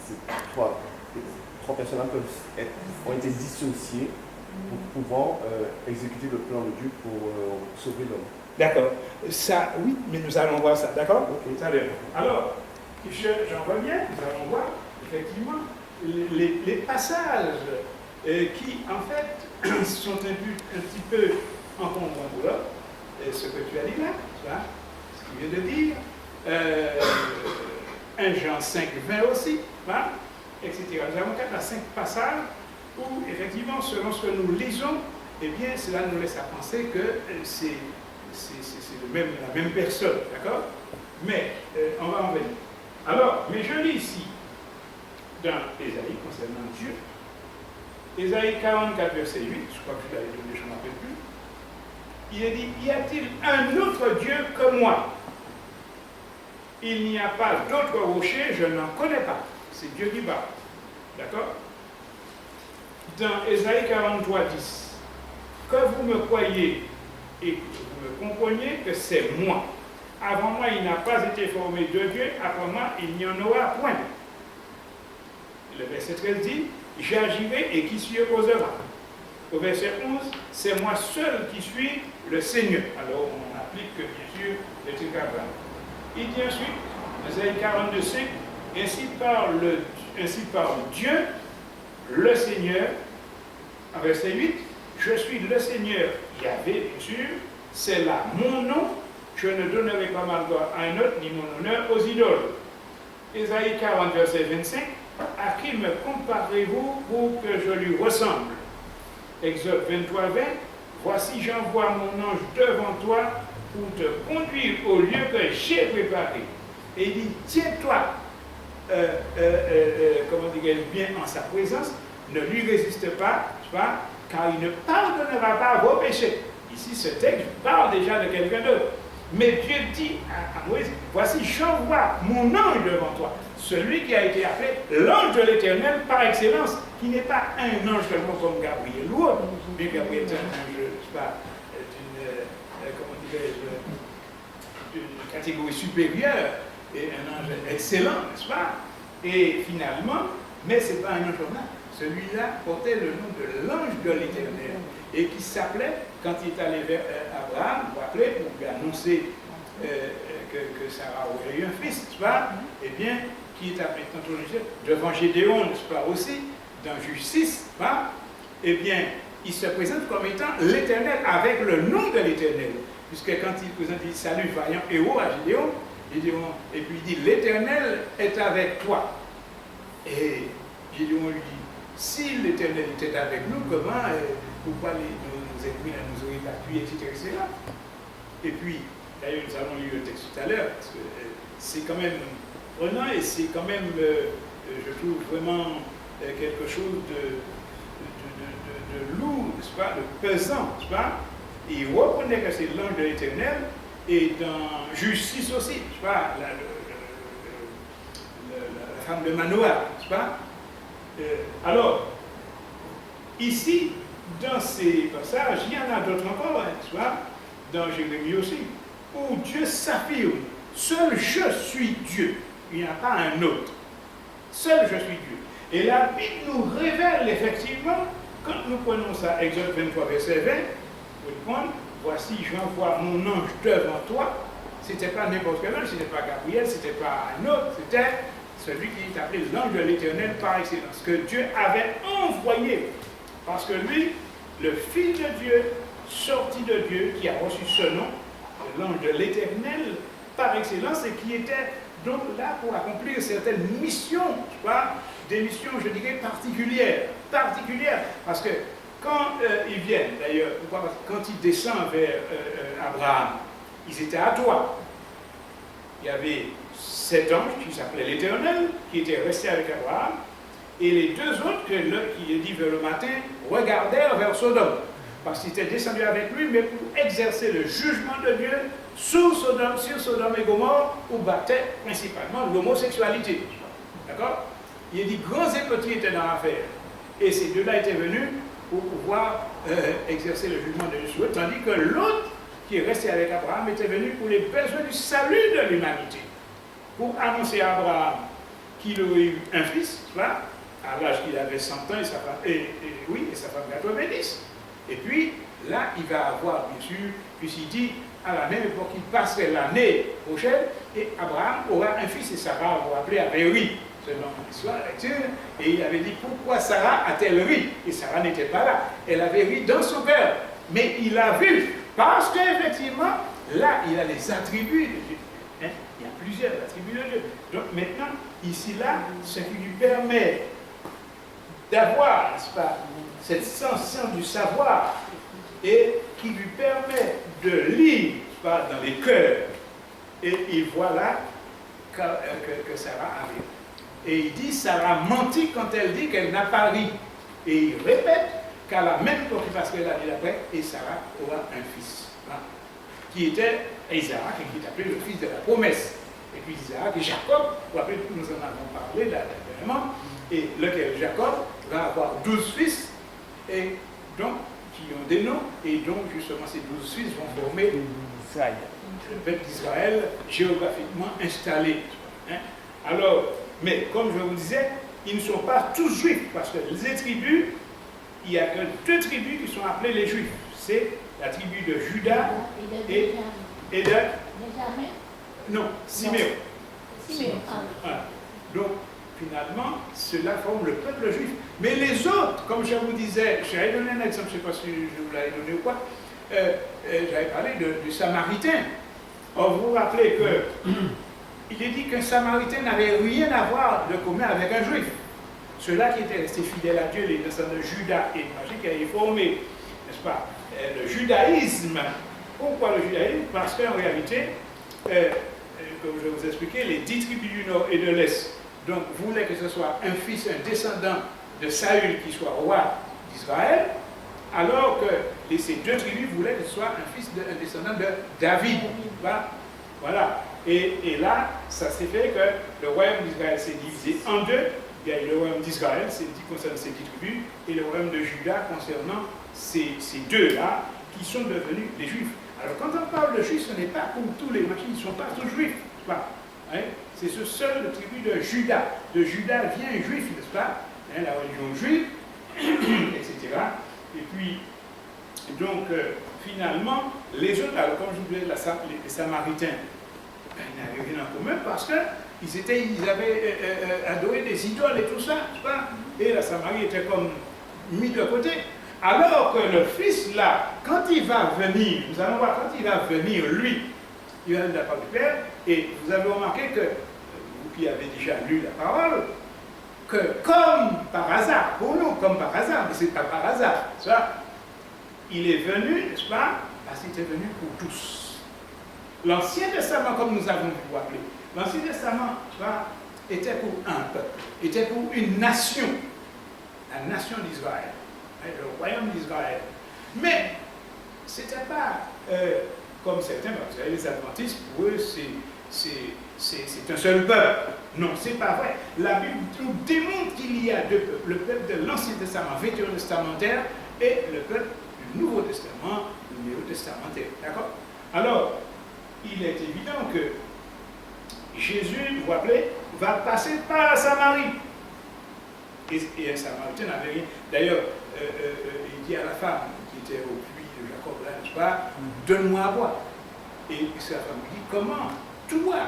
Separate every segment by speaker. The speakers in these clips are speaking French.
Speaker 1: ces trois personnes-là ont été dissociées pour pouvoir exécuter le plan de Dieu pour sauver l'homme.
Speaker 2: D'accord. Ça, oui, mais nous allons voir ça, d'accord?
Speaker 1: Ok.
Speaker 2: Alors, j'en reviens, nous allons voir, effectivement, les passages qui, en fait, sont un petit peu encombrants pour l'homme. Ce que tu as dit là, tu vois, ce qu'il vient de dire, 1 Jean 5, 20 aussi, voilà, etc. Nous avons 4 à 5 passages où, effectivement, selon ce que nous lisons, eh bien, cela nous laisse à penser que c'est la même personne, d'accord? Mais, on va en venir. Alors, mais je lis ici, dans Ésaïe, concernant Dieu, Ésaïe 44, verset 8, je crois que je l'avais donné, je ne m'en rappelle plus, il est dit, y a-t-il un autre Dieu que moi? Il n'y a pas d'autre rocher, je n'en connais pas. C'est Dieu qui parle. D'accord? Dans Ésaïe 43, 10, que vous me croyez et que vous me compreniez que c'est moi. Avant moi, il n'a pas été formé de Dieu, après moi, il n'y en aura point. Le verset 13 dit, j'agirai et qui s'y opposera. Au verset 11, c'est moi seul qui suis le Seigneur. Alors, on applique bien sûr le truc Abraham. Il dit ensuite, Ésaïe 42, 5, ainsi parle Dieu, le Seigneur. En verset 8, je suis le Seigneur Yahvé, bien sûr, c'est là mon nom, je ne donnerai pas ma gloire à un autre, ni mon honneur aux idoles. Ésaïe 40, verset 25, à qui me comparez-vous pour que je lui ressemble? Exode 23, 20, voici j'envoie mon ange devant toi pour te conduire au lieu que j'ai préparé. Et il dit, tiens-toi, comment dirais-je, bien en sa présence, ne lui résiste pas, tu vois, car il ne pardonnera pas vos péchés. Ici, ce texte parle déjà de quelqu'un d'autre. Mais Dieu dit à Moïse, voici j'envoie mon ange devant toi, celui qui a été appelé l'ange de l'Éternel par excellence, qui n'est pas un ange seulement comme Gabriel ou autre, mais Gabriel est un ange, je ne sais pas, d'une catégorie supérieure, et un ange excellent, n'est-ce pas? Et finalement, mais ce n'est pas un ange normal. Celui-là portait le nom de l'ange de l'Éternel et qui s'appelait, quand il est allé vers Abraham, pour appeler, pour lui annoncer que Sarah aurait eu un fils, n'est-ce pas? Eh bien, qui est appelé tantôt devant Gédéon, n'est-ce pas aussi, dans Juge 6, pas? Eh bien, il se présente comme étant l'Éternel avec le nom de l'Éternel. Puisque quand il présente, il salue vaillant héros à Gédéon, et puis il dit, l'Éternel est avec toi. Et Gédéon lui dit, si l'Éternel était avec nous, comment, pourquoi nos ennemis nous auraient battus, etc. Et puis, d'ailleurs, nous avons lu le texte tout à l'heure, parce que c'est quand même prenant et c'est quand même, je trouve vraiment quelque chose de lourd, n'est-ce pas, de pesant, n'est-ce pas? Et il reconnaît que c'est l'ange de l'Éternel, et dans Juge 6 aussi, n'est-ce pas, la femme de Manoah, n'est-ce pas? Alors, ici, dans ces passages, il y en a d'autres encore, n'est-ce pas? Dans Jérémie aussi, où Dieu s'affirme, seul je suis Dieu, il n'y en a pas un autre, seul je suis Dieu. Et la Bible nous révèle effectivement, quand nous prenons ça, Exode 23, verset 20, pour prendre, voici j'envoie mon ange devant toi, c'était pas n'importe quel ange, c'était pas Gabriel, c'était pas un autre, c'était celui qui est appelé l'ange de l'Éternel par excellence, que Dieu avait envoyé, parce que lui, le Fils de Dieu, sorti de Dieu, qui a reçu ce nom, l'ange de l'Éternel par excellence, et qui était donc là pour accomplir certaines missions, tu vois, des missions, je dirais, particulières, parce que quand ils viennent, d'ailleurs, quand ils descendent vers Abraham, ils étaient à toi. Il y avait 7 anges qui s'appelaient l'Éternel, qui étaient restés avec Abraham, et les 2 autres, qui est dit vers le matin, regardèrent vers Sodome, parce qu'ils étaient descendus avec lui, mais pour exercer le jugement de Dieu sur Sodome et Gomorrhe, où battait principalement l'homosexualité. D'accord? Il est dit grands et petits étaient dans l'affaire, et ces 2-là étaient venus pour pouvoir exercer le jugement de Dieu, tandis que l'autre, qui est resté avec Abraham, était venu pour les besoins du salut de l'humanité, pour annoncer à Abraham qu'il aurait eu un fils, là, à l'âge qu'il avait 100 ans, et sa femme 90. Et puis, là, il va avoir, bien sûr, puisqu'il dit, à la même époque, il passerait l'année prochaine, et Abraham aura un fils, et Sarah, vous vous rappelez, avait ri, selon l'histoire, la lecture, et il avait dit, pourquoi Sarah a-t-elle ri? Et Sarah n'était pas là, elle avait ri dans son cœur, mais il a vu, parce qu'effectivement, là, il a les attributs de Dieu. Hein? Il y a plusieurs attributs de Dieu. Donc maintenant, ici, là, ce qui lui permet d'avoir, n'est-ce pas, cette sensation du savoir et qui lui permet de lire, n'est-ce pas, dans les cœurs. Et il voit là que Sarah avait. Et il dit, Sarah mentit quand elle dit qu'elle n'a pas ri. Et il répète qu'à la même époque, parce que l'année d'après, et Sarah aura un fils. Hein, qui était Isaac, et qui est appelé le fils de la promesse. Et puis Isaac et Jacob, vous rappelez, nous en avons parlé là dernièrement, et lequel Jacob va avoir 12 fils, et donc, qui ont des noms, et donc justement ces 12 fils vont former le peuple d'Israël géographiquement installé. Hein? Alors, mais comme je vous disais, ils ne sont pas tous juifs, parce que les tribus, il y a que 2 tribus qui sont appelées les juifs. C'est la tribu de Juda et de... Non, Siméon. Voilà. Donc, finalement, cela forme le peuple juif. Mais les autres, comme je vous disais, j'avais donné un exemple, je ne sais pas si je vous l'avais donné ou quoi, j'avais parlé du Samaritain. Or, vous vous rappelez que il est dit qu'un Samaritain n'avait rien à voir de commun avec un juif. Ceux-là qui étaient restés fidèles à Dieu, les descendants de Juda et Magie, qui avaient formé, n'est-ce pas, le judaïsme. Pourquoi le judaïsme? Parce qu'en réalité, comme je vais vous expliquer, les 10 tribus du nord et de l'est donc voulaient que ce soit un fils, un descendant de Saül qui soit roi d'Israël, alors que ces 2 tribus voulaient que ce soit un descendant de David. Voilà. Et là, ça s'est fait que le royaume d'Israël s'est divisé en 2. Il y a eu le royaume d'Israël, c'est dit concernant ces 10 tribus, et le royaume de Juda concernant ces 2-là, qui sont devenus les Juifs. Alors quand on parle de Juifs, ce n'est pas comme tous les machines, ils ne sont pas tous Juifs, n'est-ce pas? Hein? C'est ce seul tribu de Juda. De Juda vient un Juif, n'est-ce pas? Hein, la religion juive, etc. Et puis, donc, finalement, les autres, alors comme je vous disais, les Samaritains, ils n'avaient rien en commun parce qu'ils avaient adoré des idoles et tout ça, n'est-ce pas? Et la Samarie était comme mis de côté. Alors que le fils là, quand il va venir, nous allons voir, quand il va venir, lui, il va de la part du Père, et vous avez remarqué que, vous qui avez déjà lu la parole, que comme par hasard, pour nous, comme par hasard, mais ce n'est pas par hasard, ça, il est venu, n'est-ce pas, parce qu'il était venu pour tous. L'Ancien Testament, comme nous avons pu vous rappeler, l'Ancien Testament, tu vois, était pour un peuple, était pour une nation, la nation d'Israël, le royaume d'Israël. Mais ce n'était pas comme certains, vous savez, les adventistes, pour eux, c'est un seul peuple. Non, ce n'est pas vrai. La Bible nous démontre qu'il y a 2 peuples, le peuple de l'Ancien Testament, vétérotestamentaire, et le peuple du Nouveau Testament, le néo-testamentaire. D'accord? Alors, il est évident que Jésus, vous vous rappelez, va passer par la Samarie. Et un Samaritain n'avait rien. D'ailleurs, il dit à la femme qui était au puits de Jacob, là, n'est-ce pas, donne-moi à boire. Et sa femme lui dit, comment, toi,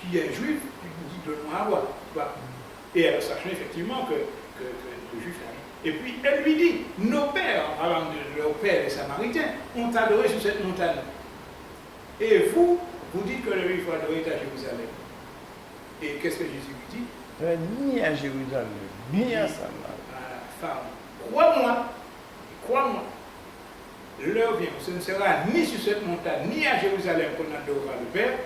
Speaker 2: qui es juif, tu me dis, donne-moi à boire. Et elle sachant effectivement que le juif arrive. Et puis elle lui dit, nos pères, en parlant de leurs pères les Samaritains, ont adoré sur cette montagne. Et vous dites que le juif faut adorer à Jérusalem. Et qu'est-ce que Jésus lui dit?
Speaker 3: Ni à Jérusalem, ni à Samarie.
Speaker 2: Femme, crois-moi, l'heure vient, ce ne sera ni sur cette montagne, ni à Jérusalem qu'on adorera le Père,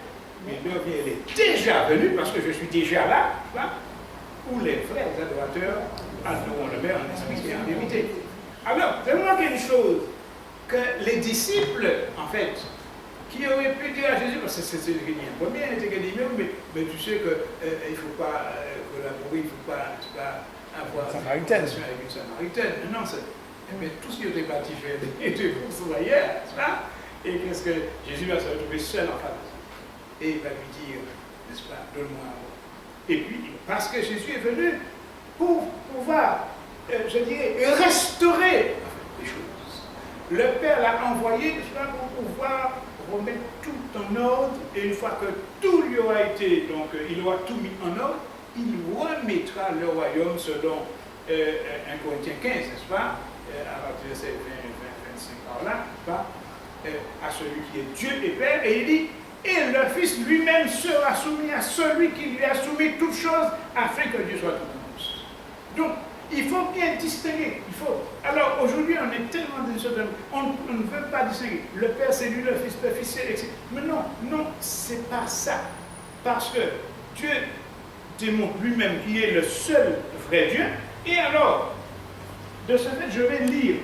Speaker 2: mais l'heure vient, elle est déjà venue, parce que je suis déjà là, où les frères adorateurs adoreront le Père en esprit et en vérité. Alors, c'est vraiment quelque chose que les disciples, en fait, qui auraient pu dire à Jésus, parce que c'est le premier, il était dit, mais tu sais qu'il ne faut pas collaborer, il ne faut pas avoir une relation avec une Samaritaine. Non, mais tout ce qui était parti faire était pour soi hier, n'est-ce pas? Et qu'est-ce que Jésus va se retrouver seul en face? Et il va lui dire, n'est-ce pas, donne-moi à boire. Et puis, parce que Jésus est venu pour pouvoir, je dirais, restaurer les choses. Le Père l'a envoyé pour pouvoir remettre tout en ordre, et une fois que tout lui aura été, donc il aura tout mis en ordre, il remettra le royaume selon 1 Corinthiens 15, n'est-ce pas, à partir de ces 25 par là, à celui qui est Dieu et Père, et il dit, et le Fils lui-même sera soumis à celui qui lui a soumis toutes choses, afin que Dieu soit tout en tous. Donc, il faut bien distinguer. Alors, aujourd'hui, on est tellement dans ce domaine, on ne veut pas distinguer. Le Père, c'est lui, le Fils, c'est etc. Mais non, c'est pas ça. Parce que Dieu démontre lui-même qu'il est le seul vrai Dieu. Et alors, de ce fait, je vais lire